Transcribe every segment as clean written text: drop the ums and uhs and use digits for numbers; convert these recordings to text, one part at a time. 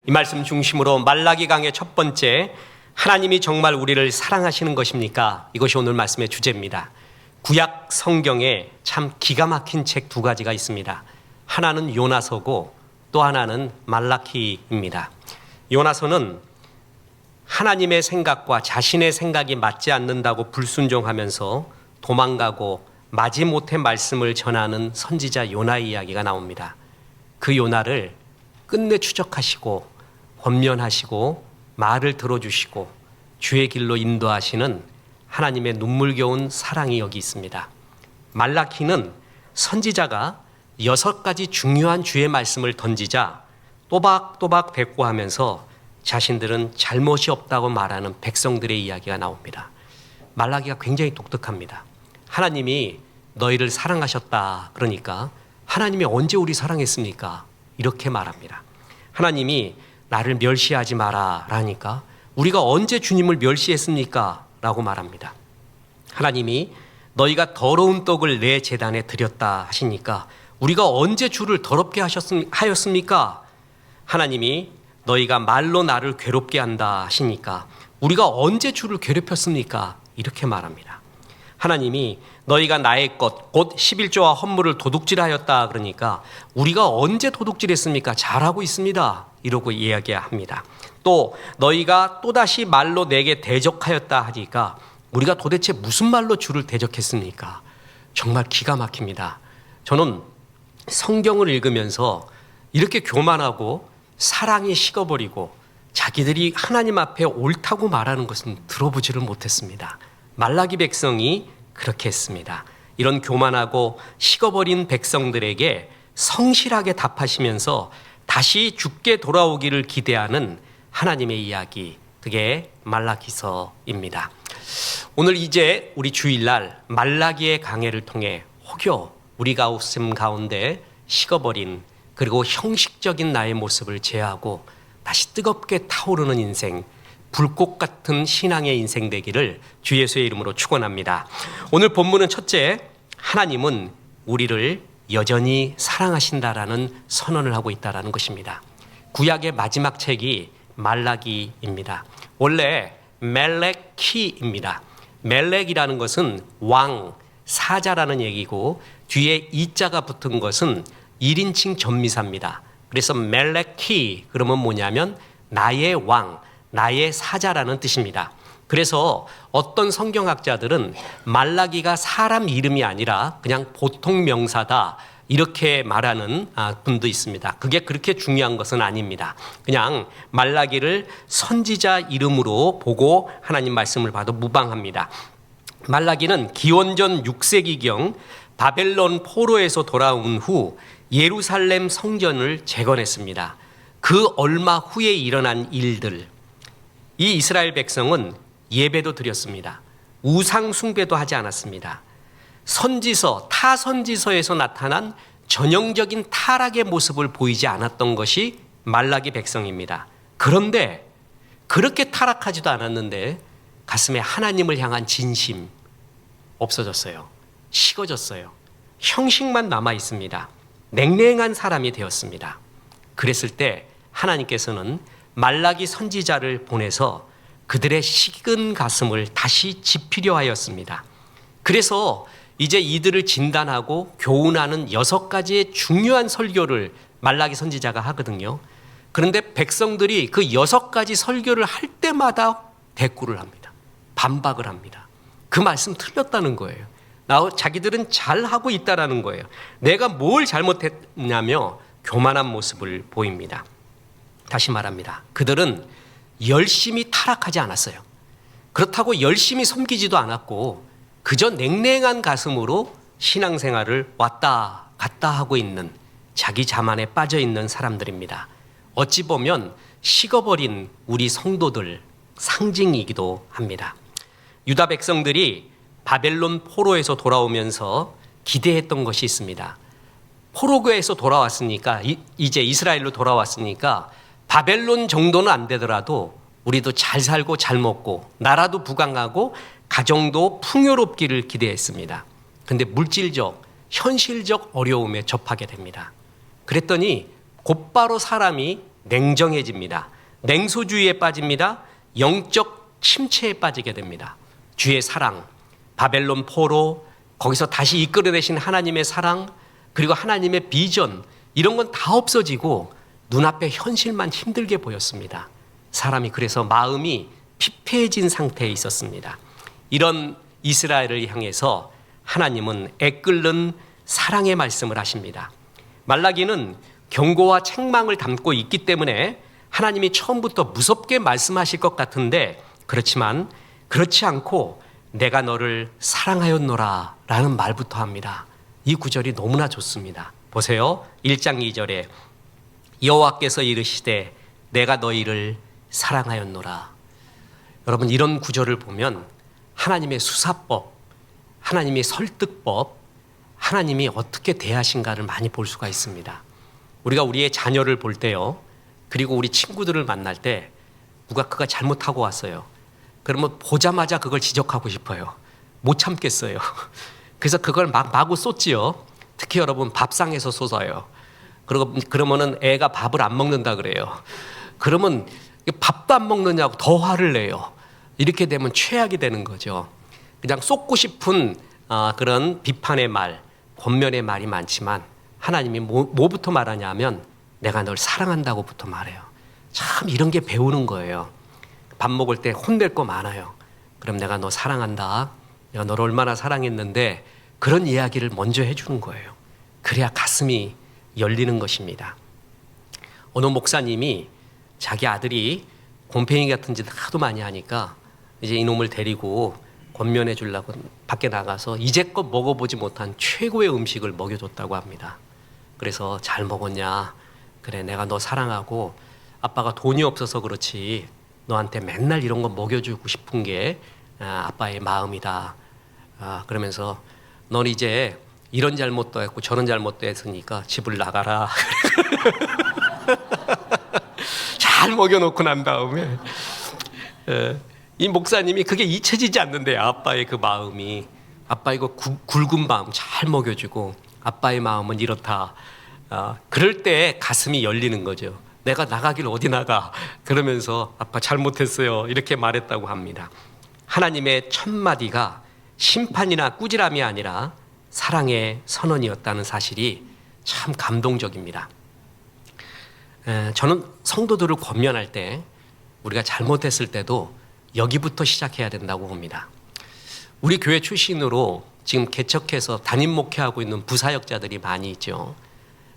이 말씀 중심으로 말라기 강의 첫 번째, 하나님이 정말 우리를 사랑하시는 것입니까? 이것이 오늘 말씀의 주제입니다. 구약 성경에 참 기가 막힌 책 두 가지가 있습니다. 하나는 요나서고 또 하나는 말라기입니다. 요나서는 하나님의 생각과 자신의 생각이 맞지 않는다고 불순종하면서 도망가고 마지못해 말씀을 전하는 선지자 요나의 이야기가 나옵니다. 그 요나를 끝내 추적하시고 권면하시고 말을 들어주시고 주의 길로 인도하시는 하나님의 눈물겨운 사랑이 여기 있습니다. 말라기는 선지자가 6가지 중요한 주의 말씀을 던지자 또박또박 백고하면서 자신들은 잘못이 없다고 말하는 백성들의 이야기가 나옵니다. 말라기가 굉장히 독특합니다. 하나님이 너희를 사랑하셨다 그러니까 하나님이 언제 우리 사랑했습니까? 이렇게 말합니다. 하나님이 나를 멸시하지 마라 라니까 우리가 언제 주님을 멸시했습니까? 라고 말합니다. 하나님이 너희가 더러운 떡을 내 제단에 드렸다 하시니까 우리가 언제 주를 더럽게 하였습니까? 하나님이 너희가 말로 나를 괴롭게 한다 하시니까 우리가 언제 주를 괴롭혔습니까? 이렇게 말합니다. 하나님이 너희가 나의 것 곧 11조와 헌물을 도둑질하였다 그러니까 우리가 언제 도둑질했습니까? 잘하고 있습니다. 이러고 이야기합니다. 또 너희가 또다시 말로 내게 대적하였다 하니까 우리가 도대체 무슨 말로 주를 대적했습니까? 정말 기가 막힙니다. 저는 성경을 읽으면서 이렇게 교만하고 사랑이 식어버리고 자기들이 하나님 앞에 옳다고 말하는 것은 들어보지를 못했습니다. 말라기 백성이 그렇게 했습니다. 이런 교만하고 식어버린 백성들에게 성실하게 답하시면서 다시 죽게 돌아오기를 기대하는 하나님의 이야기, 그게 말라기서입니다. 오늘 이제 우리 주일날 말라기의 강해를 통해 혹여 우리 가슴 가운데 식어버린 그리고 형식적인 나의 모습을 제하고 다시 뜨겁게 타오르는 인생, 불꽃 같은 신앙의 인생 되기를 주 예수의 이름으로 축원합니다. 오늘 본문은 첫째, 하나님은 우리를 여전히 사랑하신다라는 선언을 하고 있다라는 것입니다. 구약의 마지막 책이 말라기입니다. 원래 멜렉키입니다. 멜렉이라는 것은 왕, 사자라는 얘기고 뒤에 이자가 붙은 것은 1인칭 전미사입니다. 그래서 멜렉키 그러면 뭐냐면 나의 왕, 나의 사자라는 뜻입니다. 그래서 어떤 성경학자들은 말라기가 사람 이름이 아니라 그냥 보통 명사다 이렇게 말하는 분도 있습니다. 그게 그렇게 중요한 것은 아닙니다. 그냥 말라기를 선지자 이름으로 보고 하나님 말씀을 봐도 무방합니다. 말라기는 기원전 6세기경 바벨론 포로에서 돌아온 후 예루살렘 성전을 재건했습니다. 그 얼마 후에 일어난 일들, 이 이스라엘 백성은 예배도 드렸습니다. 우상 숭배도 하지 않았습니다. 선지서, 타선지서에서 나타난 전형적인 타락의 모습을 보이지 않았던 것이 말라기 백성입니다. 그런데 그렇게 타락하지도 않았는데 가슴에 하나님을 향한 진심 없어졌어요. 식어졌어요. 형식만 남아 있습니다. 냉랭한 사람이 되었습니다. 그랬을 때 하나님께서는 말라기 선지자를 보내서 그들의 식은 가슴을 다시 지피려 하였습니다. 그래서 이제 이들을 진단하고 교훈하는 6가지의 중요한 설교를 말라기 선지자가 하거든요. 그런데 백성들이 그 6가지 설교를 할 때마다 대꾸를 합니다. 반박을 합니다. 그 말씀 틀렸다는 거예요. 자기들은 잘하고 있다라는 거예요. 내가 뭘 잘못했냐며 교만한 모습을 보입니다. 다시 말합니다. 그들은 열심히 타락하지 않았어요. 그렇다고 열심히 섬기지도 않았고 그저 냉랭한 가슴으로 신앙생활을 왔다 갔다 하고 있는 자기 자만에 빠져 있는 사람들입니다. 어찌 보면 식어버린 우리 성도들 상징이기도 합니다. 유다 백성들이 바벨론 포로에서 돌아오면서 기대했던 것이 있습니다. 포로교에서 돌아왔으니까 이제 이스라엘로 돌아왔으니까 바벨론 정도는 안 되더라도 우리도 잘 살고 잘 먹고 나라도 부강하고 가정도 풍요롭기를 기대했습니다. 그런데 물질적, 현실적 어려움에 접하게 됩니다. 그랬더니 곧바로 사람이 냉정해집니다. 냉소주의에 빠집니다. 영적 침체에 빠지게 됩니다. 주의 사랑, 바벨론 포로, 거기서 다시 이끌어내신 하나님의 사랑, 그리고 하나님의 비전, 이런 건 다 없어지고 눈앞에 현실만 힘들게 보였습니다. 사람이 그래서 마음이 피폐해진 상태에 있었습니다. 이런 이스라엘을 향해서 하나님은 애끓는 사랑의 말씀을 하십니다. 말라기는 경고와 책망을 담고 있기 때문에 하나님이 처음부터 무섭게 말씀하실 것 같은데, 그렇지만 그렇지 않고 내가 너를 사랑하였노라 라는 말부터 합니다. 이 구절이 너무나 좋습니다. 보세요. 1장 2절에 여호와께서 이르시되 내가 너희를 사랑하였노라. 여러분, 이런 구절을 보면 하나님의 수사법, 하나님의 설득법, 하나님이 어떻게 대하신가를 많이 볼 수가 있습니다. 우리가 우리의 자녀를 볼 때요, 그리고 우리 친구들을 만날 때 누가 그가 잘못하고 왔어요. 그러면 보자마자 그걸 지적하고 싶어요. 못 참겠어요. 그래서 그걸 마구 쏟지요. 특히 여러분, 밥상에서 쏟아요. 그러면은 애가 밥을 안 먹는다 그래요. 그러면 밥도 안 먹느냐고 더 화를 내요. 이렇게 되면 최악이 되는 거죠. 그냥 쏟고 싶은 그런 비판의 말, 권면의 말이 많지만 하나님이 뭐부터 말하냐면 내가 널 사랑한다고부터 말해요. 참 이런 게 배우는 거예요. 밥 먹을 때 혼낼 거 많아요. 그럼 내가 너 사랑한다. 내가 너를 얼마나 사랑했는데, 그런 이야기를 먼저 해주는 거예요. 그래야 가슴이 열리는 것입니다. 어느 목사님이 자기 아들이 곰팡이 같은 짓 하도 많이 하니까 이제 이놈을 데리고 권면해 주려고 밖에 나가서 이제껏 먹어보지 못한 최고의 음식을 먹여줬다고 합니다. 그래서 잘 먹었냐? 그래, 내가 너 사랑하고 아빠가 돈이 없어서 그렇지 너한테 맨날 이런 거 먹여주고 싶은 게 아빠의 마음이다. 그러면서 넌 이제 이런 잘못도 했고 저런 잘못도 했으니까 집을 나가라. 잘 먹여놓고 난 다음에 이 목사님이 그게 잊혀지지 않는데요. 아빠의 그 마음이, 아빠의 그 굵은 마음 잘 먹여주고 아빠의 마음은 이렇다. 그럴 때 가슴이 열리는 거죠. 내가 나가길 어디 나가. 그러면서 아빠 잘못했어요. 이렇게 말했다고 합니다. 하나님의 첫 마디가 심판이나 꾸지람이 아니라 사랑의 선언이었다는 사실이 참 감동적입니다. 저는 성도들을 권면할 때 우리가 잘못했을 때도 여기부터 시작해야 된다고 봅니다. 우리 교회 출신으로 지금 개척해서 담임 목회하고 있는 부사역자들이 많이 있죠.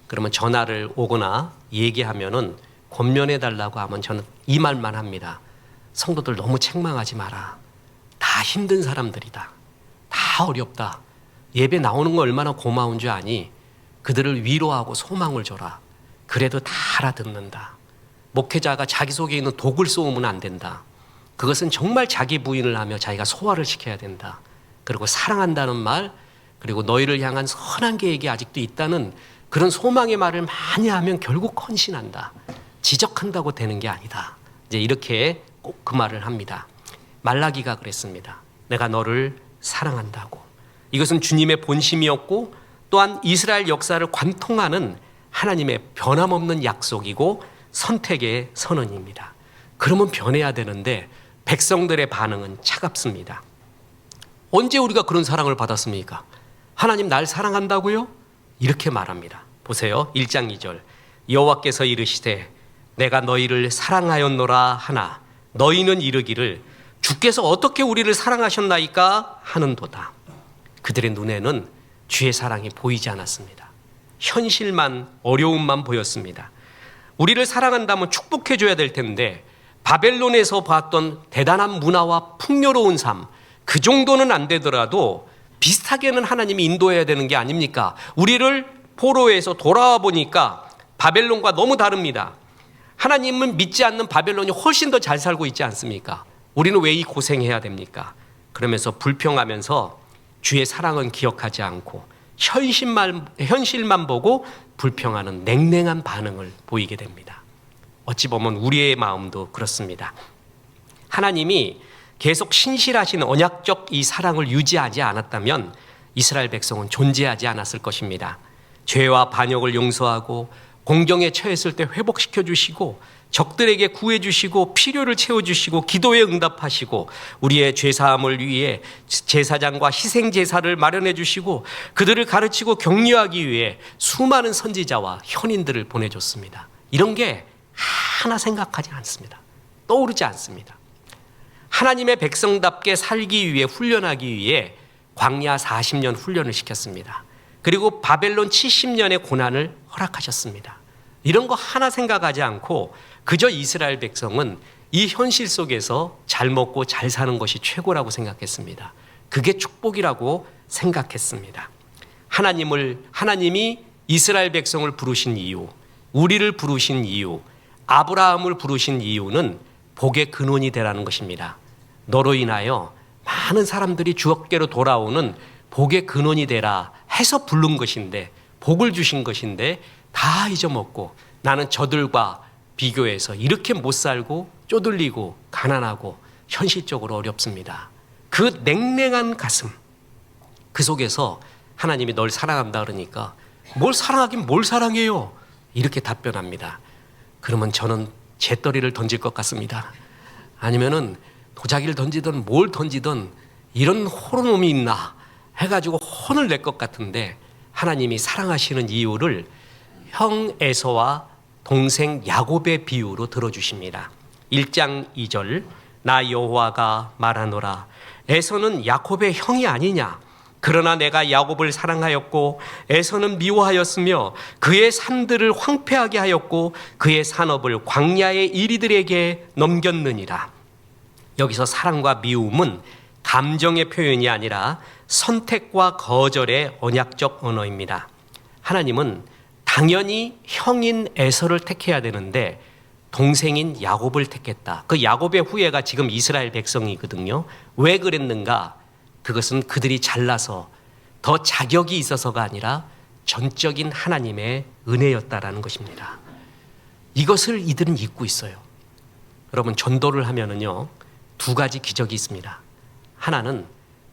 그러면 전화를 오거나 얘기하면은 권면해 달라고 하면 저는 이 말만 합니다. 성도들 너무 책망하지 마라. 다 힘든 사람들이다. 다 어렵다. 예배 나오는 거 얼마나 고마운 줄 아니? 그들을 위로하고 소망을 줘라. 그래도 다 알아듣는다. 목회자가 자기 속에 있는 독을 쏘으면 안 된다. 그것은 정말 자기 부인을 하며 자기가 소화를 시켜야 된다. 그리고 사랑한다는 말, 그리고 너희를 향한 선한 계획이 아직도 있다는 그런 소망의 말을 많이 하면 결국 헌신한다. 지적한다고 되는 게 아니다. 이제 이렇게 꼭 그 말을 합니다. 말라기가 그랬습니다. 내가 너를 사랑한다고. 이것은 주님의 본심이었고 또한 이스라엘 역사를 관통하는 하나님의 변함없는 약속이고 선택의 선언입니다. 그러면 변해야 되는데 백성들의 반응은 차갑습니다. 언제 우리가 그런 사랑을 받았습니까? 하나님 날 사랑한다고요? 이렇게 말합니다. 보세요. 1장 2절. 여호와께서 이르시되 내가 너희를 사랑하였노라 하나 너희는 이르기를 주께서 어떻게 우리를 사랑하셨나이까 하는도다. 그들의 눈에는 주의 사랑이 보이지 않았습니다. 현실만, 어려움만 보였습니다. 우리를 사랑한다면 축복해 줘야 될 텐데 바벨론에서 봤던 대단한 문화와 풍요로운 삶, 그 정도는 안 되더라도 비슷하게는 하나님이 인도해야 되는 게 아닙니까? 우리를 포로에서 돌아와 보니까 바벨론과 너무 다릅니다. 하나님을 믿지 않는 바벨론이 훨씬 더 잘 살고 있지 않습니까? 우리는 왜 이 고생해야 됩니까? 그러면서 불평하면서 주의 사랑은 기억하지 않고 현실만 보고 불평하는 냉랭한 반응을 보이게 됩니다. 어찌 보면 우리의 마음도 그렇습니다. 하나님이 계속 신실하신 언약적 이 사랑을 유지하지 않았다면 이스라엘 백성은 존재하지 않았을 것입니다. 죄와 반역을 용서하고 공경에 처했을 때 회복시켜 주시고 적들에게 구해 주시고 필요를 채워 주시고 기도에 응답하시고 우리의 죄사함을 위해 제사장과 희생 제사를 마련해 주시고 그들을 가르치고 격려하기 위해 수많은 선지자와 현인들을 보내줬습니다. 이런 게 하나 생각하지 않습니다. 떠오르지 않습니다. 하나님의 백성답게 살기 위해 훈련하기 위해 광야 40년 훈련을 시켰습니다. 그리고 바벨론 70년의 고난을 허락하셨습니다. 이런 거 하나 생각하지 않고 그저 이스라엘 백성은 이 현실 속에서 잘 먹고 잘 사는 것이 최고라고 생각했습니다. 그게 축복이라고 생각했습니다. 하나님이 이스라엘 백성을 부르신 이유, 우리를 부르신 이유, 아브라함을 부르신 이유는 복의 근원이 되라는 것입니다. 너로 인하여 많은 사람들이 주업계로 돌아오는 복의 근원이 되라 해서 부른 것인데, 복을 주신 것인데 다 잊어먹고 나는 저들과 비교해서 이렇게 못 살고 쪼들리고 가난하고 현실적으로 어렵습니다. 그 냉랭한 가슴, 그 속에서 하나님이 널 사랑한다 그러니까 뭘 사랑하긴 뭘 사랑해요? 이렇게 답변합니다. 그러면 저는 재떨이를 던질 것 같습니다. 아니면은 도자기를 던지든 뭘 던지든 이런 호러놈이 있나 해가지고 혼을 낼 것 같은데, 하나님이 사랑하시는 이유를 형 에서와 동생 야곱의 비유로 들어주십니다. 1장 2절, 나 여호와가 말하노라. 에서는 야곱의 형이 아니냐? 그러나 내가 야곱을 사랑하였고 에서는 미워하였으며 그의 산들을 황폐하게 하였고 그의 산업을 광야의 이리들에게 넘겼느니라. 여기서 사랑과 미움은 감정의 표현이 아니라 선택과 거절의 언약적 언어입니다. 하나님은 당연히 형인 에서를 택해야 되는데 동생인 야곱을 택했다. 그 야곱의 후예가 지금 이스라엘 백성이거든요. 왜 그랬는가? 그것은 그들이 잘나서 더 자격이 있어서가 아니라 전적인 하나님의 은혜였다라는 것입니다. 이것을 이들은 잊고 있어요. 여러분, 전도를 하면은요, 두 가지 기적이 있습니다. 하나는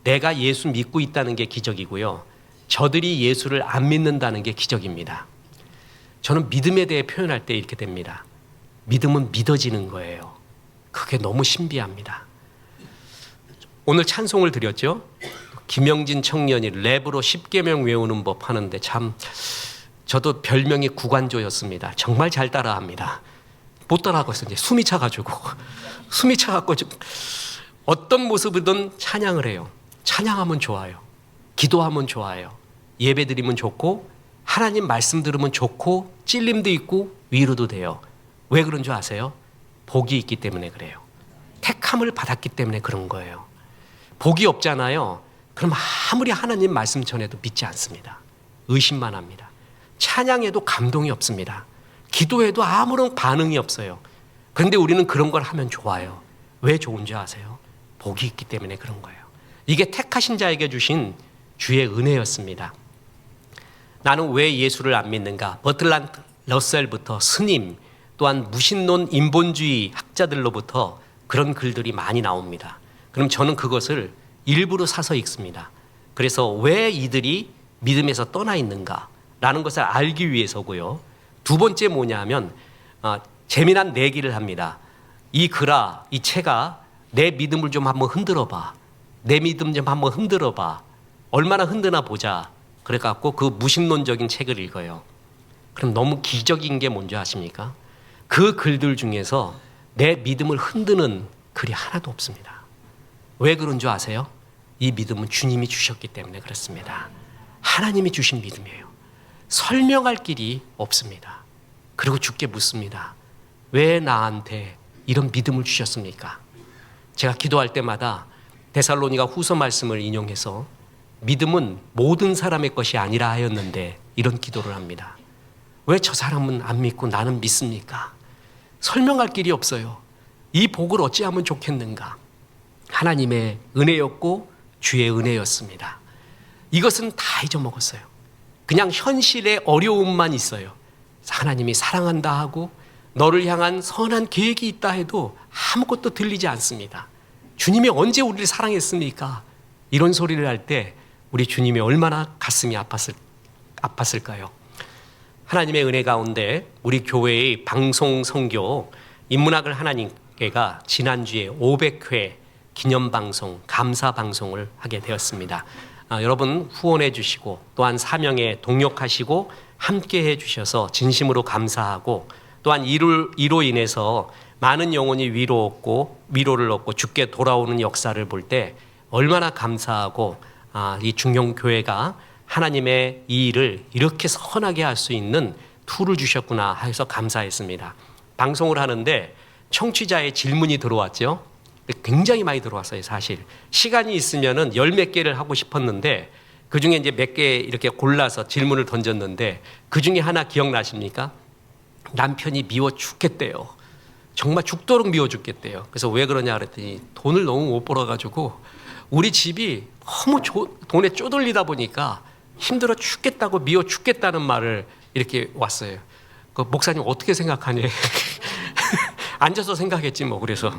내가 예수 믿고 있다는 게 기적이고요, 저들이 예수를 안 믿는다는 게 기적입니다. 저는 믿음에 대해 표현할 때 이렇게 됩니다. 믿음은 믿어지는 거예요. 그게 너무 신비합니다. 오늘 찬송을 드렸죠. 김영진 청년이 랩으로 10계명 외우는 법 하는데 참 저도 별명이 구관조였습니다. 정말 잘 따라합니다. 못 따라하겠어요. 이제 숨이 차가지고 어떤 모습이든 찬양을 해요. 찬양하면 좋아요. 기도하면 좋아요. 예배 드리면 좋고 하나님 말씀 들으면 좋고 찔림도 있고 위로도 돼요. 왜 그런 줄 아세요? 복이 있기 때문에 그래요. 택함을 받았기 때문에 그런 거예요. 복이 없잖아요. 그럼 아무리 하나님 말씀 전해도 믿지 않습니다. 의심만 합니다. 찬양해도 감동이 없습니다. 기도해도 아무런 반응이 없어요. 그런데 우리는 그런 걸 하면 좋아요. 왜 좋은지 아세요? 복이 있기 때문에 그런 거예요. 이게 택하신 자에게 주신 주의 은혜였습니다. 나는 왜 예수를 안 믿는가? 버틀란트 러셀부터 스님, 또한 무신론 인본주의 학자들로부터 그런 글들이 많이 나옵니다. 그럼 저는 그것을 일부러 사서 읽습니다. 그래서 왜 이들이 믿음에서 떠나 있는가 라는 것을 알기 위해서고요. 두 번째 뭐냐면 재미난 내기를 합니다. 이 글아, 이 책아, 내 믿음을 좀 한번 흔들어봐. 내 믿음 좀 한번 흔들어봐. 얼마나 흔드나 보자. 그래갖고 그 무신론적인 책을 읽어요. 그럼 너무 기적인 게 뭔지 아십니까? 그 글들 중에서 내 믿음을 흔드는 글이 하나도 없습니다. 왜 그런 줄 아세요? 이 믿음은 주님이 주셨기 때문에 그렇습니다. 하나님이 주신 믿음이에요. 설명할 길이 없습니다. 그리고 주께 묻습니다. 왜 나한테 이런 믿음을 주셨습니까? 제가 기도할 때마다 데살로니가 후서 말씀을 인용해서 믿음은 모든 사람의 것이 아니라 하였는데 이런 기도를 합니다. 왜 저 사람은 안 믿고 나는 믿습니까? 설명할 길이 없어요. 이 복을 어찌하면 좋겠는가? 하나님의 은혜였고 주의 은혜였습니다. 이것은 다 잊어먹었어요. 그냥 현실의 어려움만 있어요. 하나님이 사랑한다 하고 너를 향한 선한 계획이 있다 해도 아무것도 들리지 않습니다. 주님이 언제 우리를 사랑했습니까? 이런 소리를 할 때 우리 주님이 얼마나 가슴이 아팠을까요? 하나님의 은혜 가운데 우리 교회의 방송 선교 인문학을 하나님께가 지난주에 500회 기념방송, 감사방송을 하게 되었습니다. 여러분 후원해 주시고 또한 사명에 동역하시고 함께 해주셔서 진심으로 감사하고 또한 이로 인해서 많은 영혼이 위로를 얻고 주께 돌아오는 역사를 볼 때 얼마나 감사하고 이 중용교회가 하나님의 이 일을 이렇게 선하게 할 수 있는 툴을 주셨구나 해서 감사했습니다. 방송을 하는데 청취자의 질문이 들어왔죠. 굉장히 많이 들어왔어요. 사실 시간이 있으면은 열 몇 개를 하고 싶었는데 그 중에 이제 몇 개 이렇게 골라서 질문을 던졌는데 그 중에 하나 기억나십니까? 남편이 미워 죽겠대요. 정말 죽도록 미워 죽겠대요. 그래서 왜 그러냐 그랬더니 돈을 너무 못 벌어가지고 우리 집이 너무 돈에 쪼들리다 보니까 힘들어 죽겠다고 미워 죽겠다는 말을 이렇게 왔어요. 그 목사님 어떻게 생각하니? 앉아서 생각했지 뭐. 그래서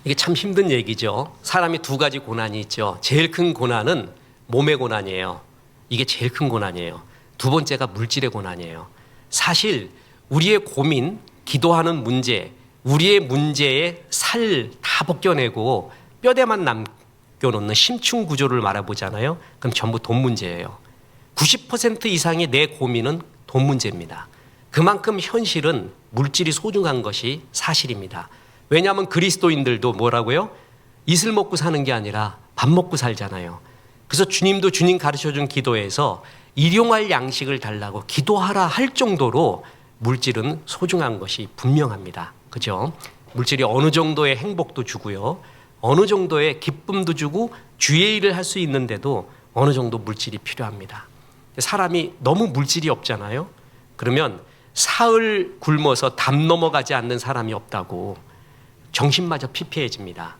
이게 참 힘든 얘기죠. 사람이 두 가지 고난이 있죠. 제일 큰 고난은 몸의 고난이에요. 이게 제일 큰 고난이에요. 두 번째가 물질의 고난이에요. 사실 우리의 고민, 기도하는 문제, 우리의 문제에 살 다 벗겨내고 뼈대만 남겨놓는 심층 구조를 말해보잖아요. 그럼 전부 돈 문제예요. 90% 이상의 내 고민은 돈 문제입니다. 그만큼 현실은 물질이 소중한 것이 사실입니다. 왜냐하면 그리스도인들도 뭐라고요? 이슬 먹고 사는 게 아니라 밥 먹고 살잖아요. 그래서 주님도 주님 가르쳐준 기도에서 일용할 양식을 달라고 기도하라 할 정도로 물질은 소중한 것이 분명합니다. 그죠? 물질이 어느 정도의 행복도 주고요. 어느 정도의 기쁨도 주고 주의 일을 할 수 있는데도 어느 정도 물질이 필요합니다. 사람이 너무 물질이 없잖아요. 그러면 사흘 굶어서 담 넘어가지 않는 사람이 없다고 정신마저 피폐해집니다.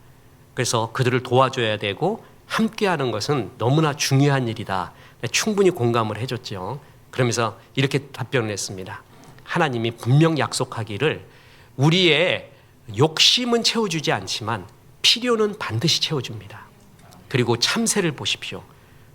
그래서 그들을 도와줘야 되고 함께하는 것은 너무나 중요한 일이다. 충분히 공감을 해줬죠. 그러면서 이렇게 답변을 했습니다. 하나님이 분명 약속하기를 우리의 욕심은 채워주지 않지만 필요는 반드시 채워줍니다. 그리고 참새를 보십시오.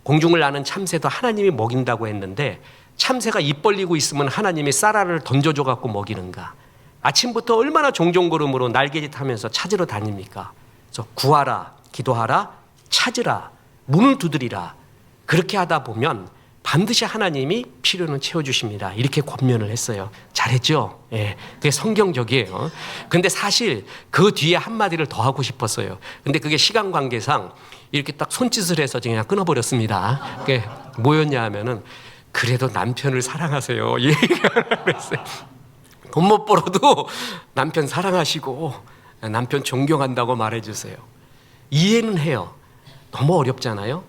공중을 나는 참새도 하나님이 먹인다고 했는데 참새가 입 벌리고 있으면 하나님이 쌀알을 던져줘 갖고 먹이는가? 아침부터 얼마나 종종걸음으로 날개짓 하면서 찾으러 다닙니까? 그래서 구하라, 기도하라, 찾으라, 문을 두드리라. 그렇게 하다 보면 반드시 하나님이 필요는 채워주십니다. 이렇게 권면을 했어요. 잘했죠? 예, 그게 성경적이에요. 근데 사실 그 뒤에 한마디를 더 하고 싶었어요. 근데 그게 시간 관계상 이렇게 딱 손짓을 해서 그냥 끊어버렸습니다. 그게 뭐였냐 하면은 그래도 남편을 사랑하세요. 이 얘기를 했어요. 돈 못 벌어도 남편 사랑하시고 남편 존경한다고 말해주세요. 이해는 해요. 너무 어렵잖아요.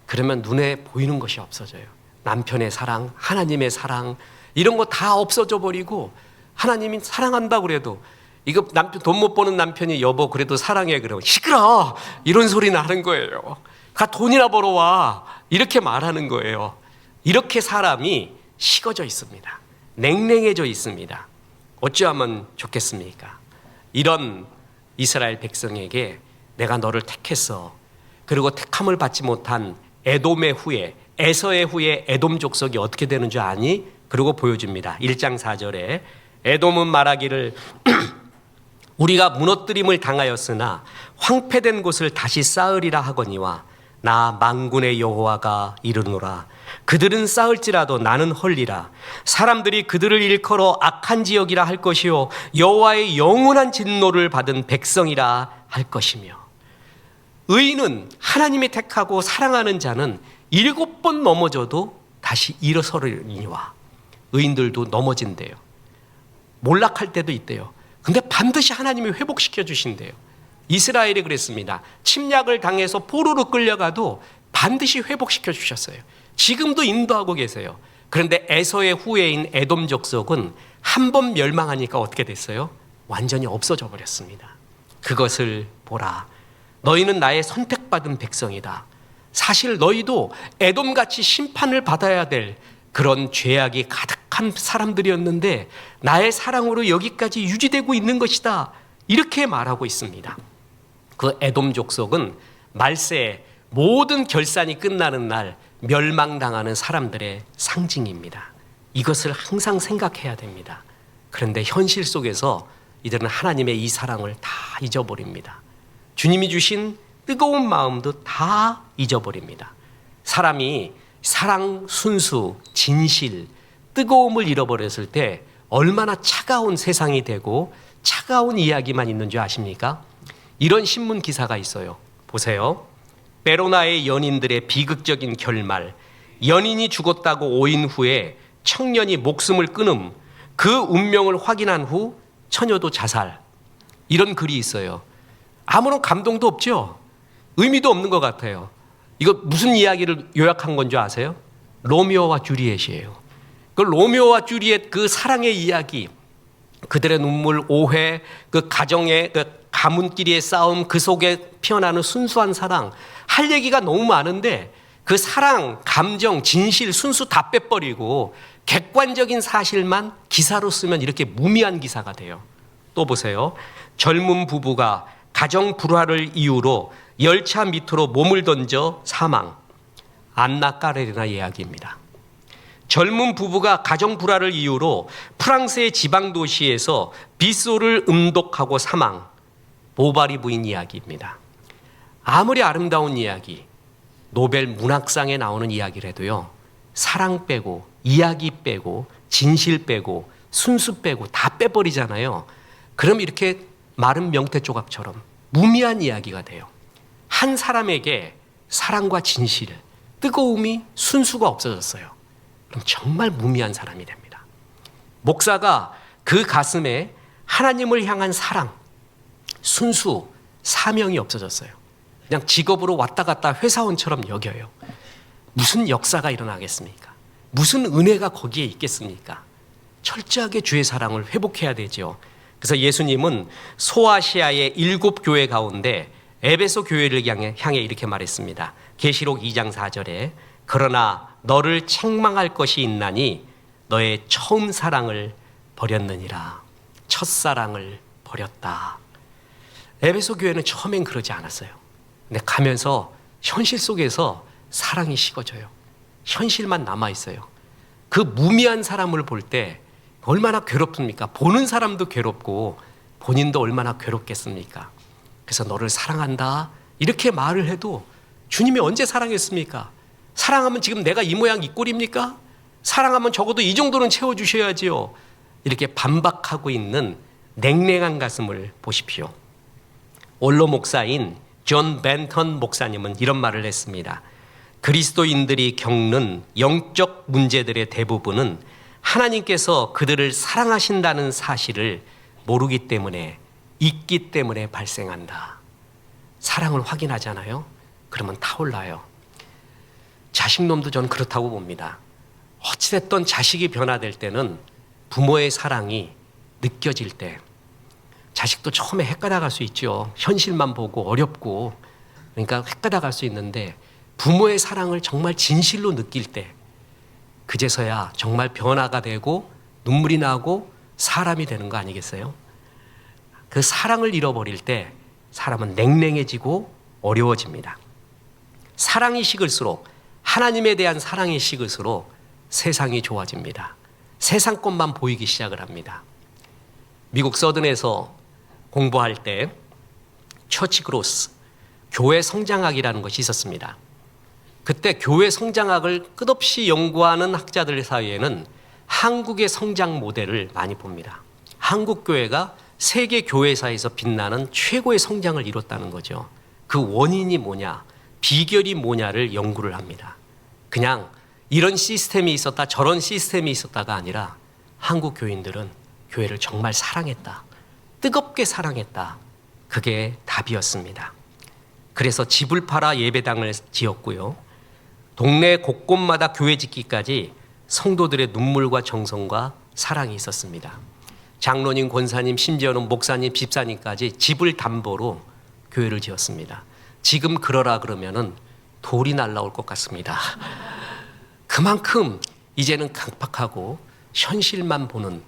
그러면 눈에 보이는 것이 없어져요. 남편의 사랑, 하나님의 사랑 이런 거 다 없어져 버리고 하나님이 사랑한다 그래도 이거 남편 돈 못 버는 남편이 여보 그래도 사랑해 그러면 시끄러 이런 소리는 하는 거예요. 가 돈이나 벌어와 이렇게 말하는 거예요. 이렇게 사람이 식어져 있습니다. 냉랭해져 있습니다. 어찌하면 좋겠습니까? 이런 이스라엘 백성에게 내가 너를 택했어. 그리고 택함을 받지 못한 에돔의 후예, 에서의 후예 에돔 족속이 어떻게 되는 줄 아니? 그리고 보여줍니다. 1장 4절에 에돔은 말하기를 우리가 무너뜨림을 당하였으나 황폐된 곳을 다시 쌓으리라 하거니와 나 만군의 여호와가 이르노라. 그들은 쌓을지라도 나는 헐리라. 사람들이 그들을 일컬어 악한 지역이라 할 것이요 여호와의 영원한 진노를 받은 백성이라 할 것이며 의인은 하나님이 택하고 사랑하는 자는 7번 넘어져도 다시 일어서리니와 의인들도 넘어진대요. 몰락할 때도 있대요. 근데 반드시 하나님이 회복시켜 주신대요. 이스라엘이 그랬습니다. 침략을 당해서 포로로 끌려가도 반드시 회복시켜 주셨어요. 지금도 인도하고 계세요. 그런데 에서의 후예인 에돔 족속은 한 번 멸망하니까 어떻게 됐어요? 완전히 없어져 버렸습니다. 그것을 보라. 너희는 나의 선택받은 백성이다. 사실 너희도 에돔같이 심판을 받아야 될 그런 죄악이 가득한 사람들이었는데 나의 사랑으로 여기까지 유지되고 있는 것이다. 이렇게 말하고 있습니다. 그 에돔 족속은 말세에 모든 결산이 끝나는 날 멸망당하는 사람들의 상징입니다. 이것을 항상 생각해야 됩니다. 그런데 현실 속에서 이들은 하나님의 이 사랑을 다 잊어버립니다. 주님이 주신 뜨거운 마음도 다 잊어버립니다. 사람이 사랑, 순수, 진실, 뜨거움을 잃어버렸을 때 얼마나 차가운 세상이 되고 차가운 이야기만 있는 줄 아십니까? 이런 신문 기사가 있어요. 보세요. 베로나의 연인들의 비극적인 결말, 연인이 죽었다고 5인 후에 청년이 목숨을 끊음, 그 운명을 확인한 후 처녀도 자살. 이런 글이 있어요. 아무런 감동도 없죠? 의미도 없는 것 같아요. 이거 무슨 이야기를 요약한 건 줄 아세요? 로미오와 주리엣이에요. 그 로미오와 주리엣 그 사랑의 이야기, 그들의 눈물, 오해, 그 가정의 그 가문끼리의 싸움, 그 속에 피어나는 순수한 사랑, 할 얘기가 너무 많은데 그 사랑, 감정, 진실, 순수 다 빼버리고 객관적인 사실만 기사로 쓰면 이렇게 무미한 기사가 돼요. 또 보세요. 젊은 부부가 가정 불화를 이유로 열차 밑으로 몸을 던져 사망. 안나 까레리나 이야기입니다. 젊은 부부가 가정 불화를 이유로 프랑스의 지방 도시에서 빗소를 음독하고 사망. 보바리 부인 이야기입니다. 아무리 아름다운 이야기, 노벨 문학상에 나오는 이야기라도요, 사랑 빼고 이야기 빼고 진실 빼고 순수 빼고 다 빼버리잖아요. 그럼 이렇게 마른 명태 조각처럼 무미한 이야기가 돼요. 한 사람에게 사랑과 진실, 뜨거움이, 순수가 없어졌어요. 그럼 정말 무미한 사람이 됩니다. 목사가 그 가슴에 하나님을 향한 사랑, 순수, 사명이 없어졌어요. 그냥 직업으로 왔다 갔다 회사원처럼 여겨요. 무슨 역사가 일어나겠습니까? 무슨 은혜가 거기에 있겠습니까? 철저하게 주의 사랑을 회복해야 되죠. 그래서 예수님은 소아시아의 7교회 가운데 에베소 교회를 향해 이렇게 말했습니다. 계시록 2장 4절에 그러나 너를 책망할 것이 있나니 너의 처음 사랑을 버렸느니라. 첫사랑을 버렸다. 에베소 교회는 처음엔 그러지 않았어요. 근데 가면서 현실 속에서 사랑이 식어져요. 현실만 남아있어요. 그 무미한 사람을 볼 때 얼마나 괴롭습니까? 보는 사람도 괴롭고 본인도 얼마나 괴롭겠습니까? 그래서 너를 사랑한다 이렇게 말을 해도 주님이 언제 사랑했습니까? 사랑하면 지금 내가 이 모양 이 꼴입니까? 사랑하면 적어도 이 정도는 채워주셔야지요. 이렇게 반박하고 있는 냉랭한 가슴을 보십시오. 원로 목사인 존 벤턴 목사님은 이런 말을 했습니다. 그리스도인들이 겪는 영적 문제들의 대부분은 하나님께서 그들을 사랑하신다는 사실을 모르기 때문에, 있기 때문에 발생한다. 사랑을 확인하잖아요. 그러면 타올라요. 자식놈도 저는 그렇다고 봅니다. 어찌됐든 자식이 변화될 때는 부모의 사랑이 느껴질 때, 자식도 처음에 헷갈아갈 수 있죠. 현실만 보고 어렵고, 그러니까 헷갈아갈 수 있는데 부모의 사랑을 정말 진실로 느낄 때 그제서야 정말 변화가 되고 눈물이 나고 사람이 되는 거 아니겠어요? 그 사랑을 잃어버릴 때 사람은 냉랭해지고 어려워집니다. 사랑이 식을수록, 하나님에 대한 사랑이 식을수록 세상이 좋아집니다. 세상 것만 보이기 시작을 합니다. 미국 서든에서 공부할 때 처치 그로스, 교회 성장학이라는 것이 있었습니다. 그때 교회 성장학을 끝없이 연구하는 학자들 사이에는 한국의 성장 모델을 많이 봅니다. 한국 교회가 세계 교회사에서 빛나는 최고의 성장을 이뤘다는 거죠. 그 원인이 뭐냐, 비결이 뭐냐를 연구를 합니다. 그냥 이런 시스템이 있었다, 저런 시스템이 있었다가 아니라 한국 교인들은 교회를 정말 사랑했다, 뜨겁게 사랑했다. 그게 답이었습니다. 그래서 집을 팔아 예배당을 지었고요. 동네 곳곳마다 교회 짓기까지 성도들의 눈물과 정성과 사랑이 있었습니다. 장로님, 권사님, 심지어는 목사님, 집사님까지 집을 담보로 교회를 지었습니다. 지금 그러라 그러면은 돌이 날라올 것 같습니다. 그만큼 이제는 강팍하고 현실만 보는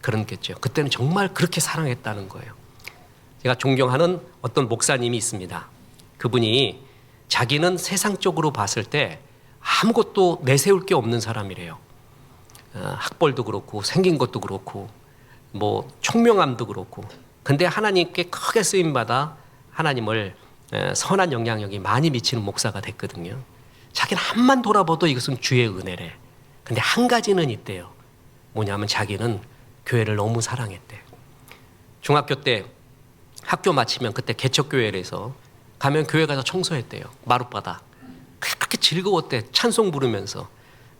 그런 게죠. 그때는 정말 그렇게 사랑했다는 거예요. 제가 존경하는 어떤 목사님이 있습니다. 그분이 자기는 세상적으로 봤을 때 아무것도 내세울 게 없는 사람이래요. 학벌도 그렇고 생긴 것도 그렇고 뭐 총명함도 그렇고. 근데 하나님께 크게 쓰임받아 하나님을 선한 영향력이 많이 미치는 목사가 됐거든요. 자기는 한만 돌아봐도 이것은 주의 은혜래. 근데 한 가지는 있대요. 뭐냐면 자기는 교회를 너무 사랑했대. 중학교 때 학교 마치면 그때 개척교회에서 가면 교회 가서 청소했대요. 마룻바닥. 그렇게 즐거웠대. 찬송 부르면서.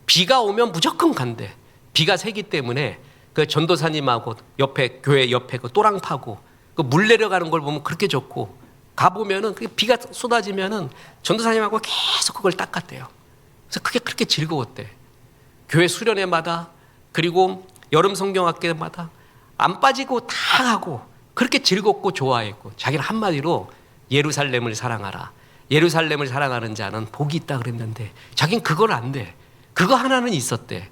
비가 오면 무조건 간대. 비가 새기 때문에 그 전도사님하고 옆에 교회 옆에 그 또랑 파고 그 물 내려가는 걸 보면 그렇게 좋고, 가보면은 비가 쏟아지면은 전도사님하고 계속 그걸 닦았대요. 그래서 그게 그렇게 즐거웠대. 교회 수련회마다 그리고 여름 성경학교마다 안 빠지고 다 하고 그렇게 즐겁고 좋아했고, 자기는 한마디로 예루살렘을 사랑하라. 예루살렘을 사랑하는 자는 복이 있다 그랬는데 자기는 그걸 안 돼. 그거 하나는 있었대.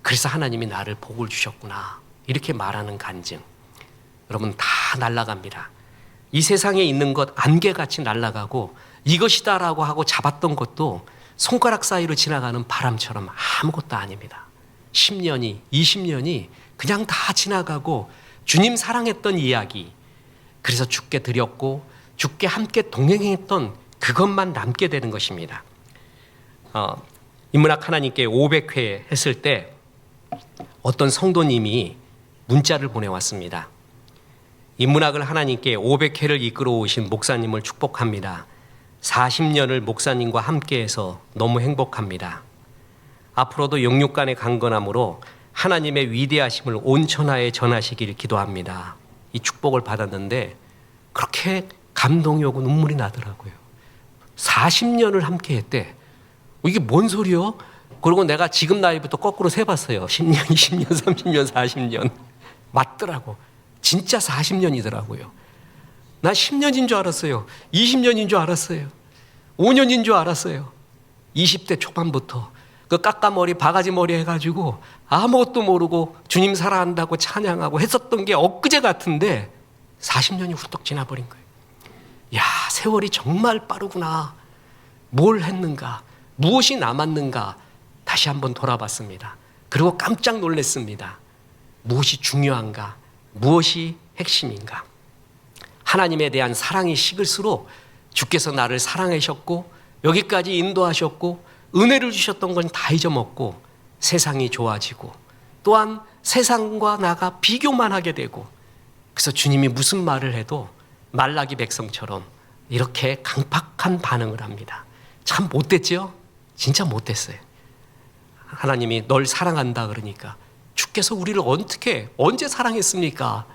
그래서 하나님이 나를 복을 주셨구나. 이렇게 말하는 간증. 여러분, 다 날아갑니다. 이 세상에 있는 것 안개같이 날아가고 이것이다라고 하고 잡았던 것도 손가락 사이로 지나가는 바람처럼 아무것도 아닙니다. 10년이 20년이 그냥 다 지나가고 주님 사랑했던 이야기, 그래서 주께 드렸고 주께 함께 동행했던 그것만 남게 되는 것입니다. 인문학 하나님께 500회 했을 때 어떤 성도님이 문자를 보내왔습니다. 인문학을 하나님께 500회를 이끌어 오신 목사님을 축복합니다. 40년을 목사님과 함께해서 너무 행복합니다. 앞으로도 영육간의 강건함으로 하나님의 위대하심을 온 천하에 전하시길 기도합니다. 이 축복을 받았는데 그렇게 감동이 오고 눈물이 나더라고요. 40년을 함께했대. 이게 뭔 소리요? 그리고 내가 지금 나이부터 거꾸로 세봤어요. 10년, 20년, 30년, 40년. 맞더라고. 진짜 40년이더라고요. 나 10년인 줄 알았어요. 20년인 줄 알았어요. 5년인 줄 알았어요. 20대 초반부터 그 까까머리, 바가지머리 해가지고 아무것도 모르고 주님 사랑한다고 찬양하고 했었던 게 엊그제 같은데 40년이 훌떡 지나버린 거예요. 야, 세월이 정말 빠르구나. 뭘 했는가? 무엇이 남았는가? 다시 한번 돌아봤습니다. 그리고 깜짝 놀랐습니다. 무엇이 중요한가? 무엇이 핵심인가? 하나님에 대한 사랑이 식을수록 주께서 나를 사랑하셨고 여기까지 인도하셨고 은혜를 주셨던 건 다 잊어먹고 세상이 좋아지고 또한 세상과 나가 비교만 하게 되고, 그래서 주님이 무슨 말을 해도 말라기 백성처럼 이렇게 강팍한 반응을 합니다. 참 못됐죠? 진짜 못됐어요. 하나님이 널 사랑한다 그러니까 주께서 우리를 어떻게 언제 사랑했습니까?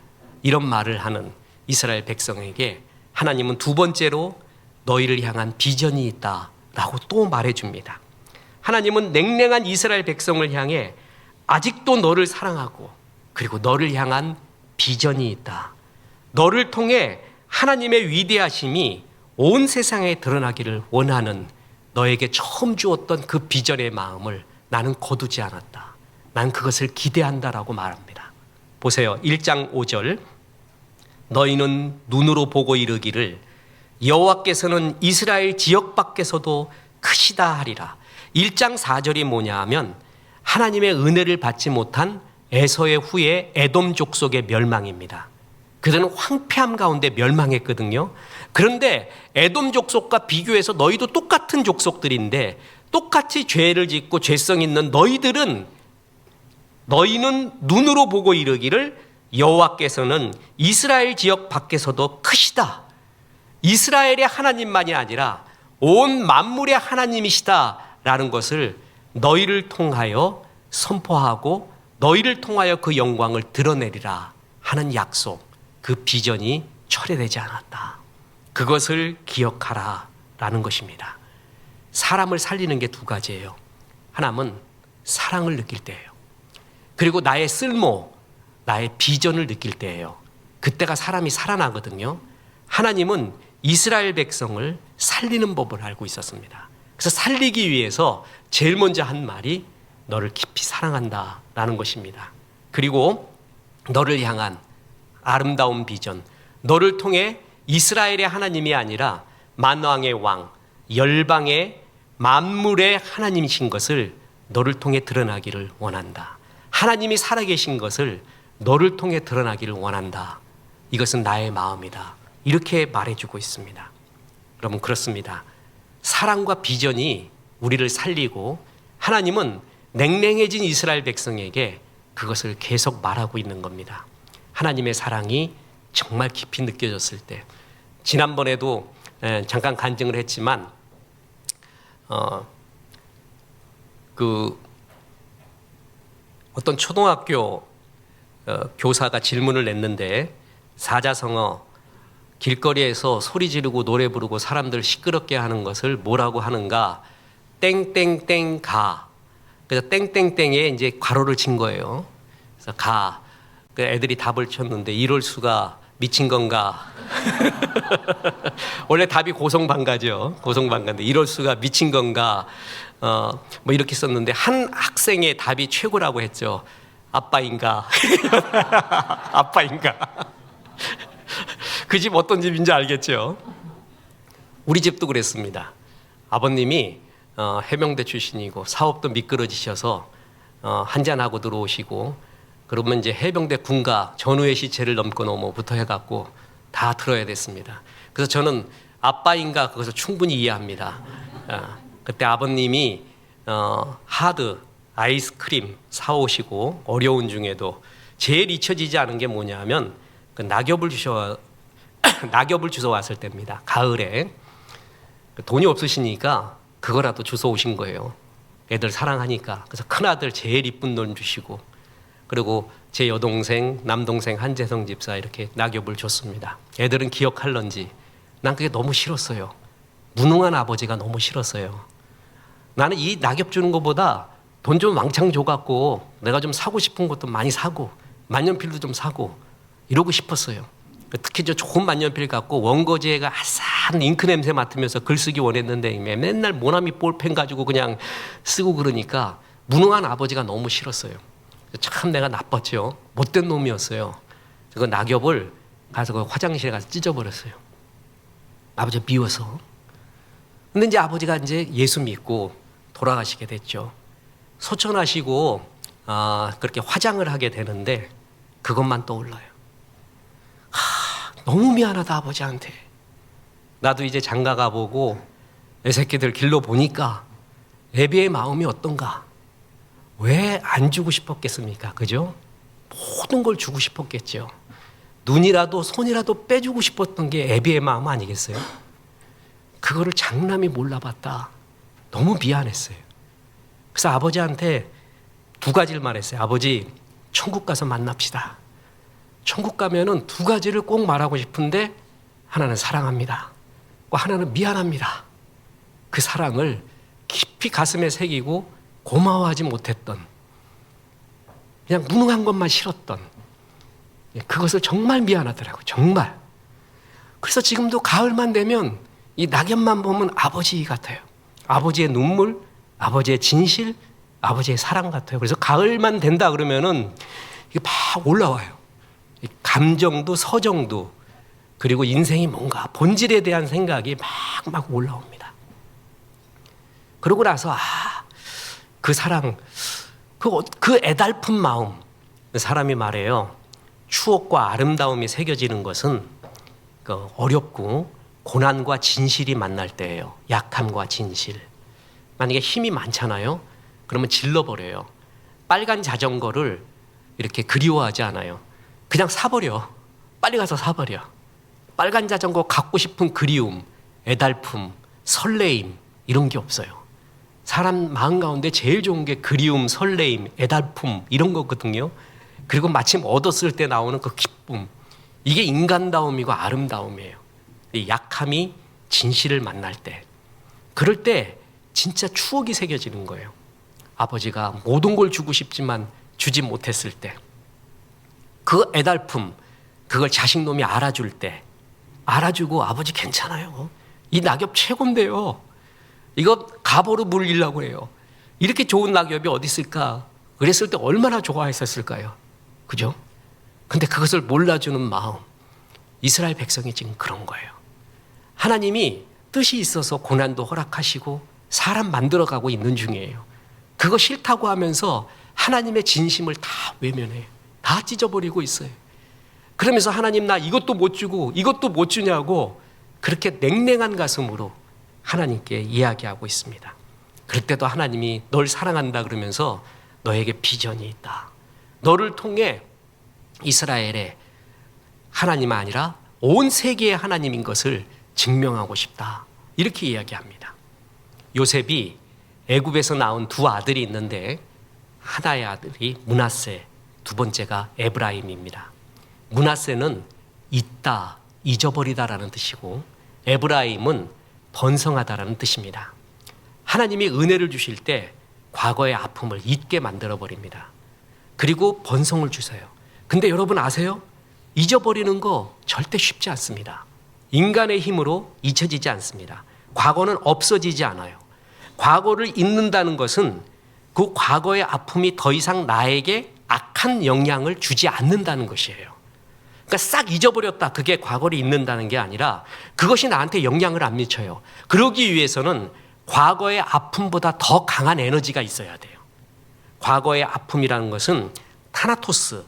이런 말을 하는 이스라엘 백성에게 하나님은 두 번째로 너희를 향한 비전이 있다라고 또 말해줍니다. 하나님은 냉랭한 이스라엘 백성을 향해 아직도 너를 사랑하고 그리고 너를 향한 비전이 있다. 너를 통해 하나님의 위대하심이 온 세상에 드러나기를 원하는 너에게 처음 주었던 그 비전의 마음을 나는 거두지 않았다. 난 그것을 기대한다라고 말합니다. 보세요. 1장 5절. 너희는 눈으로 보고 이르기를 여호와께서는 이스라엘 지역 밖에서도 크시다 하리라. 1장 4절이 뭐냐 하면 하나님의 은혜를 받지 못한 에서의 후에 에돔 족속의 멸망입니다. 그들은 황폐함 가운데 멸망했거든요. 그런데 에돔 족속과 비교해서 너희도 똑같은 족속들인데 똑같이 죄를 짓고 죄성 있는 너희는 눈으로 보고 이르기를 여호와께서는 이스라엘 지역 밖에서도 크시다. 이스라엘의 하나님만이 아니라 온 만물의 하나님이시다라는 것을 너희를 통하여 선포하고 너희를 통하여 그 영광을 드러내리라 하는 약속, 그 비전이 철회되지 않았다. 그것을 기억하라라는 것입니다. 사람을 살리는 게 두 가지예요. 하나는 사랑을 느낄 때예요. 그리고 나의 쓸모, 나의 비전을 느낄 때예요. 그때가 사람이 살아나거든요. 하나님은 이스라엘 백성을 살리는 법을 알고 있었습니다. 그래서 살리기 위해서 제일 먼저 한 말이 너를 깊이 사랑한다라는 것입니다. 그리고 너를 향한 아름다운 비전, 너를 통해 이스라엘의 하나님이 아니라 만왕의 왕, 열방의 만물의 하나님이신 것을 너를 통해 드러나기를 원한다. 하나님이 살아계신 것을 너를 통해 드러나기를 원한다. 이것은 나의 마음이다. 이렇게 말해주고 있습니다. 여러분, 그렇습니다. 사랑과 비전이 우리를 살리고 하나님은 냉랭해진 이스라엘 백성에게 그것을 계속 말하고 있는 겁니다. 하나님의 사랑이 정말 깊이 느껴졌을 때, 지난번에도 잠깐 간증을 했지만 어떤 초등학교 교사가 질문을 냈는데, 사자성어 길거리에서 소리 지르고 노래 부르고 사람들 시끄럽게 하는 것을 뭐라고 하는가? 땡땡땡 가. 그래서 땡땡땡에 이제 괄호를 친 거예요. 그래서 가. 애들이 답을 쳤는데, 이럴 수가, 미친 건가? 원래 답이 고성방가죠. 고성방가인데 이럴 수가, 미친 건가? 뭐 이렇게 썼는데, 한 학생의 답이 최고라고 했죠. 아빠인가? 아빠인가? 그 집 어떤 집인지 알겠죠? 우리 집도 그랬습니다. 아버님이 해병대 출신이고 사업도 미끄러지셔서 한잔하고 들어오시고, 그러면 이제 해병대 군가 전우의 시체를 넘고 넘어부터 해갖고 다 들어야 됐습니다. 그래서 저는 아빠인가 그것을 충분히 이해합니다. 그때 아버님이 하드 아이스크림 사오시고, 어려운 중에도 제일 잊혀지지 않은 게 뭐냐면 그 낙엽을 주워 왔을 때입니다. 가을에 돈이 없으시니까 그거라도 주워 오신 거예요. 애들 사랑하니까. 그래서 큰아들 제일 이쁜 돈 주시고, 그리고 제 여동생, 남동생 한재성 집사 이렇게 낙엽을 줬습니다. 애들은 기억할런지 난 그게 너무 싫었어요. 무능한 아버지가 너무 싫었어요. 나는 이 낙엽 주는 것보다 돈 좀 왕창 줘갖고 내가 좀 사고 싶은 것도 많이 사고, 만년필도 좀 사고 이러고 싶었어요. 특히 저 좋은 만년필 갖고 원고지에가 아싸한 잉크 냄새 맡으면서 글쓰기 원했는데, 맨날 모나미 볼펜 가지고 그냥 쓰고 그러니까 무능한 아버지가 너무 싫었어요. 참 내가 나빴죠. 못된 놈이었어요. 그 낙엽을 가서 그 화장실에 가서 찢어버렸어요. 아버지가 미워서. 근데 이제 아버지가 이제 예수 믿고 돌아가시게 됐죠. 소천하시고 그렇게 화장을 하게 되는데 그것만 떠올라요. 너무 미안하다 아버지한테. 나도 이제 장가 가보고 내 새끼들 길러 보니까 애비의 마음이 어떤가. 왜 안 주고 싶었겠습니까? 그죠? 모든 걸 주고 싶었겠죠. 눈이라도 손이라도 빼주고 싶었던 게 애비의 마음 아니겠어요? 그거를 장남이 몰라봤다. 너무 미안했어요. 그래서 아버지한테 두 가지를 말했어요. 아버지, 천국 가서 만납시다. 천국 가면은 두 가지를 꼭 말하고 싶은데, 하나는 사랑합니다. 하나는 미안합니다. 그 사랑을 깊이 가슴에 새기고 고마워하지 못했던, 그냥 무능한 것만 싫었던, 그것을 정말 미안하더라고요. 정말. 그래서 지금도 가을만 되면 이 낙엽만 보면 아버지 같아요. 아버지의 눈물, 아버지의 진실, 아버지의 사랑 같아요. 그래서 가을만 된다 그러면은 이게 막 올라와요. 감정도 서정도, 그리고 인생이 뭔가 본질에 대한 생각이 막 올라옵니다. 그러고 나서 그 사랑, 그 애달픈 마음, 사람이 말해요. 추억과 아름다움이 새겨지는 것은 어렵고 고난과 진실이 만날 때예요. 약함과 진실. 만약에 힘이 많잖아요. 그러면 질러버려요. 빨간 자전거를 이렇게 그리워하지 않아요. 그냥 사버려. 빨리 가서 사버려. 빨간 자전거 갖고 싶은 그리움, 애달픔, 설레임 이런 게 없어요. 사람 마음 가운데 제일 좋은 게 그리움, 설레임, 애달픔 이런 거거든요. 그리고 마침 얻었을 때 나오는 그 기쁨, 이게 인간다움이고 아름다움이에요. 이 약함이 진실을 만날 때, 그럴 때 진짜 추억이 새겨지는 거예요. 아버지가 모든 걸 주고 싶지만 주지 못했을 때, 그 애달픔, 그걸 자식놈이 알아줄 때, 알아주고 아버지 괜찮아요. 이 낙엽 최고인데요. 이거 갑오로 물리려고 해요. 이렇게 좋은 낙엽이 어디 있을까? 그랬을 때 얼마나 좋아했었을까요? 그죠? 근데 그것을 몰라주는 마음, 이스라엘 백성이 지금 그런 거예요. 하나님이 뜻이 있어서 고난도 허락하시고 사람 만들어가고 있는 중이에요. 그거 싫다고 하면서 하나님의 진심을 다 외면해요. 다 찢어버리고 있어요. 그러면서 하나님 나 이것도 못 주고 이것도 못 주냐고 그렇게 냉랭한 가슴으로 하나님께 이야기하고 있습니다. 그럴 때도 하나님이 널 사랑한다 그러면서 너에게 비전이 있다. 너를 통해 이스라엘의 하나님 아니라 온 세계의 하나님인 것을 증명하고 싶다. 이렇게 이야기합니다. 요셉이 애굽에서 낳은 두 아들이 있는데 하나의 아들이 므낫세, 두 번째가 에브라임입니다. 므낫세는 잊다, 잊어버리다라는 뜻이고 에브라임은 번성하다라는 뜻입니다. 하나님이 은혜를 주실 때 과거의 아픔을 잊게 만들어버립니다. 그리고 번성을 주세요. 근데 여러분 아세요? 잊어버리는 거 절대 쉽지 않습니다. 인간의 힘으로 잊혀지지 않습니다. 과거는 없어지지 않아요. 과거를 잊는다는 것은 그 과거의 아픔이 더 이상 나에게 악한 영향을 주지 않는다는 것이에요. 그러니까 싹 잊어버렸다. 그게 과거를 잊는다는 게 아니라 그것이 나한테 영향을 안 미쳐요. 그러기 위해서는 과거의 아픔보다 더 강한 에너지가 있어야 돼요. 과거의 아픔이라는 것은 타나토스,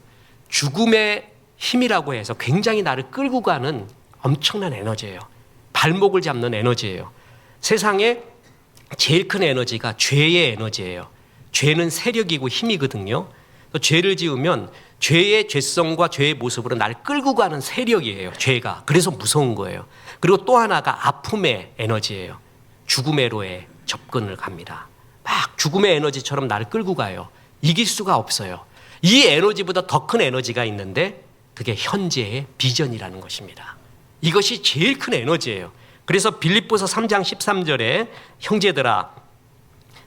죽음의 힘이라고 해서 굉장히 나를 끌고 가는 엄청난 에너지예요. 발목을 잡는 에너지예요. 세상에 제일 큰 에너지가 죄의 에너지예요. 죄는 세력이고 힘이거든요. 또 죄를 지으면 죄의 죄성과 죄의 모습으로 나를 끌고 가는 세력이에요. 죄가. 그래서 무서운 거예요. 그리고 또 하나가 아픔의 에너지예요. 죽음의로에 접근을 갑니다. 막 죽음의 에너지처럼 나를 끌고 가요. 이길 수가 없어요. 이 에너지보다 더 큰 에너지가 있는데 그게 현재의 비전이라는 것입니다. 이것이 제일 큰 에너지예요. 그래서 빌립보서 3장 13절에 형제들아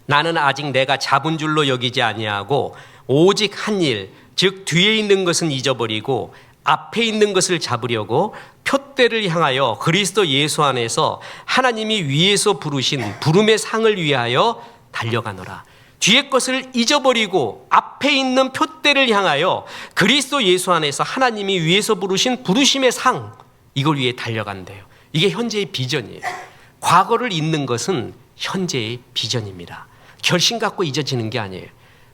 나는 아직 내가 잡은 줄로 여기지 아니하고 오직 한 일, 즉 뒤에 있는 것은 잊어버리고 앞에 있는 것을 잡으려고 표대를 향하여 그리스도 예수 안에서 하나님이 위에서 부르신 부름의 상을 위하여 달려가노라. 뒤의 것을 잊어버리고 앞에 있는 표대를 향하여 그리스도 예수 안에서 하나님이 위에서 부르신 부르심의 상, 이걸 위해 달려간대요. 이게 현재의 비전이에요. 과거를 잊는 것은 현재의 비전입니다. 결심 갖고 잊어지는 게 아니에요.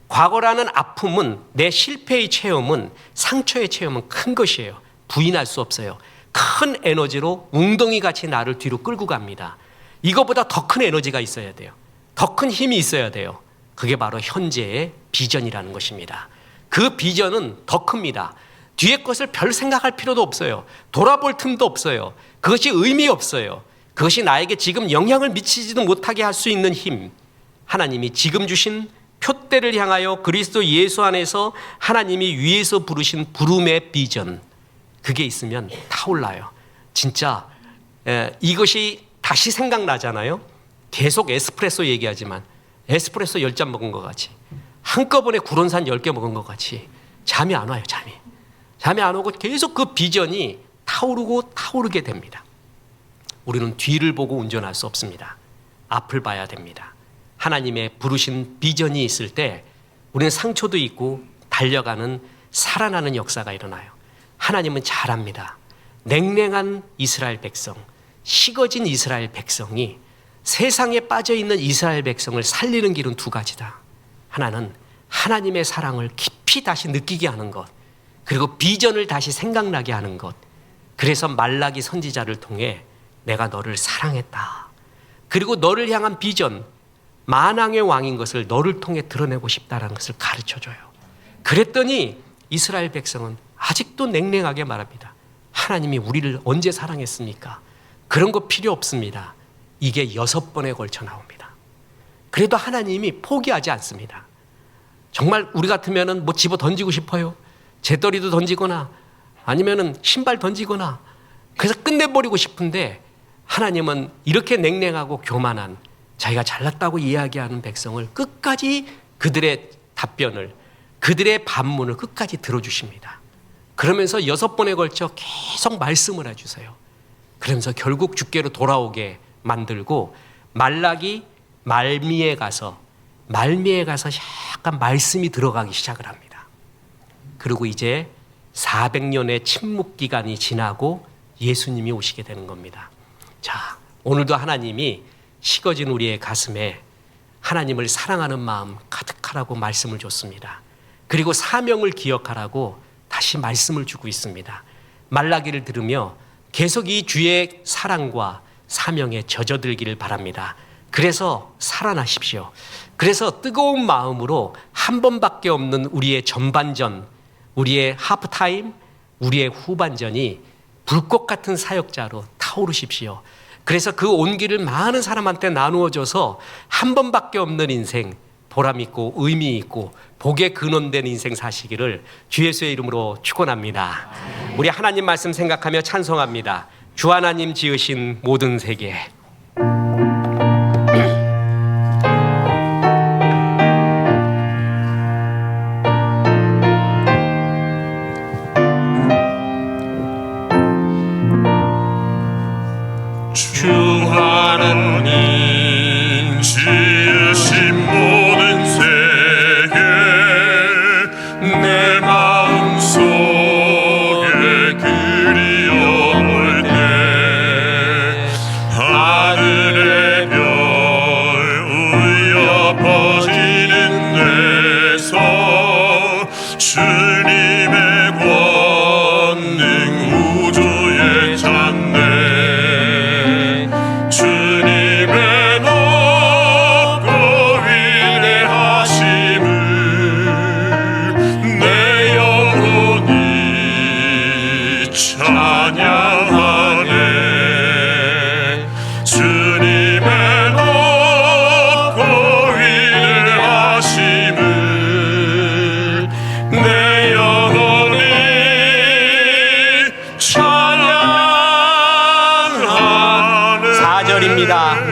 과거라는 아픔은, 내 실패의 체험은, 상처의 체험은 큰 것이에요. 부인할 수 없어요. 큰 에너지로 웅덩이같이 나를 뒤로 끌고 갑니다. 이거보다 더 큰 에너지가 있어야 돼요. 더 큰 힘이 있어야 돼요. 그게 바로 현재의 비전이라는 것입니다. 그 비전은 더 큽니다. 뒤의 것을 별 생각할 필요도 없어요. 돌아볼 틈도 없어요. 그것이 의미 없어요. 그것이 나에게 지금 영향을 미치지도 못하게 할 수 있는 힘, 하나님이 지금 주신 표대를 향하여 그리스도 예수 안에서 하나님이 위에서 부르신 부름의 비전, 그게 있으면 타올라요. 진짜 이것이 다시 생각나잖아요. 계속 에스프레소 얘기하지만 에스프레소 10잔 먹은 것 같이, 한꺼번에 구론산 10개 먹은 것 같이 잠이 안 와요. 잠이 안 오고 계속 그 비전이 타오르게 됩니다. 우리는 뒤를 보고 운전할 수 없습니다. 앞을 봐야 됩니다. 하나님의 부르신 비전이 있을 때 우리는 상처도 있고 달려가는 살아나는 역사가 일어나요. 하나님은 잘합니다. 냉랭한 이스라엘 백성, 식어진 이스라엘 백성이 세상에 빠져있는 이스라엘 백성을 살리는 길은 두 가지다. 하나는 하나님의 사랑을 깊이 다시 느끼게 하는 것, 그리고 비전을 다시 생각나게 하는 것. 그래서 말라기 선지자를 통해 내가 너를 사랑했다. 그리고 너를 향한 비전, 만왕의 왕인 것을 너를 통해 드러내고 싶다는 것을 가르쳐줘요. 그랬더니 이스라엘 백성은 아직도 냉랭하게 말합니다. 하나님이 우리를 언제 사랑했습니까? 그런 거 필요 없습니다. 이게 6번에 걸쳐 나옵니다. 그래도 하나님이 포기하지 않습니다. 정말 우리 같으면 뭐 집어 던지고 싶어요. 재떨이도 던지거나 아니면은 신발 던지거나 그래서 끝내버리고 싶은데, 하나님은 이렇게 냉랭하고 교만한, 자기가 잘났다고 이야기하는 백성을 끝까지 그들의 답변을, 그들의 반문을 끝까지 들어주십니다. 그러면서 6번에 걸쳐 계속 말씀을 해주세요. 그러면서 결국 주께로 돌아오게 만들고 말라기 말미에 가서 약간 말씀이 들어가기 시작을 합니다. 그리고 이제 400년의 침묵 기간이 지나고 예수님이 오시게 되는 겁니다. 자, 오늘도 하나님이 식어진 우리의 가슴에 하나님을 사랑하는 마음 가득하라고 말씀을 줬습니다. 그리고 사명을 기억하라고 다시 말씀을 주고 있습니다. 말라기를 들으며 계속 이 주의 사랑과 사명에 젖어들기를 바랍니다. 그래서 살아나십시오. 그래서 뜨거운 마음으로 한 번밖에 없는 우리의 전반전, 우리의 하프타임, 우리의 후반전이 불꽃 같은 사역자로 타오르십시오. 그래서 그 온기를 많은 사람한테 나누어줘서 한 번밖에 없는 인생, 보람 있고 의미 있고 복에 근원된 인생 사시기를 주 예수의 이름으로 축원합니다. 우리 하나님 말씀 생각하며 찬송합니다. 주 하나님 지으신 모든 세계. 주 하나님 지으신 모든 세계 내 마음속에 그리워올 때 하늘의 별 울려 퍼지는 데서 주님의 권능 우주에 찬네.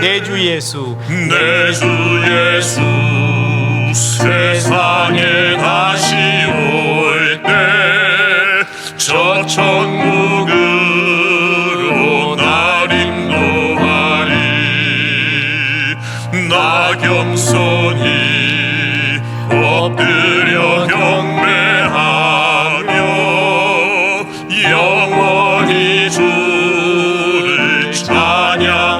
내 주 예수, 내 주 예수 세상에 다시 올 때 저 천국으로 날 인도하리. 나 겸손히 엎드려 경배하며 영원히 주를 찬양하리라.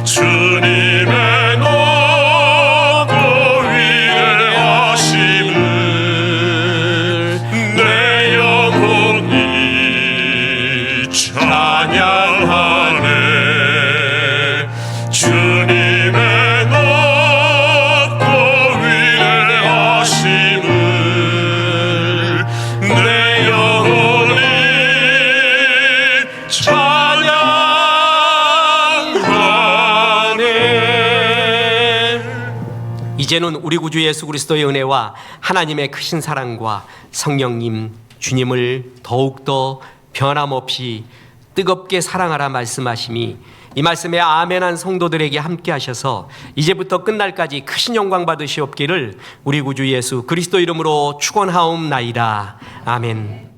주님의 높고 위대하심을 내 영혼이 찬양하네. 주님의 높고 위대하심을 내 영혼이 찬양하네. 이제는 우리 구주 예수 그리스도의 은혜와 하나님의 크신 사랑과 성령님 주님을 더욱더 변함없이 뜨겁게 사랑하라 말씀하심이 이 말씀에 아멘한 성도들에게 함께 하셔서 이제부터 끝날까지 크신 영광 받으시옵기를 우리 구주 예수 그리스도 이름으로 축원하옵나이다. 아멘.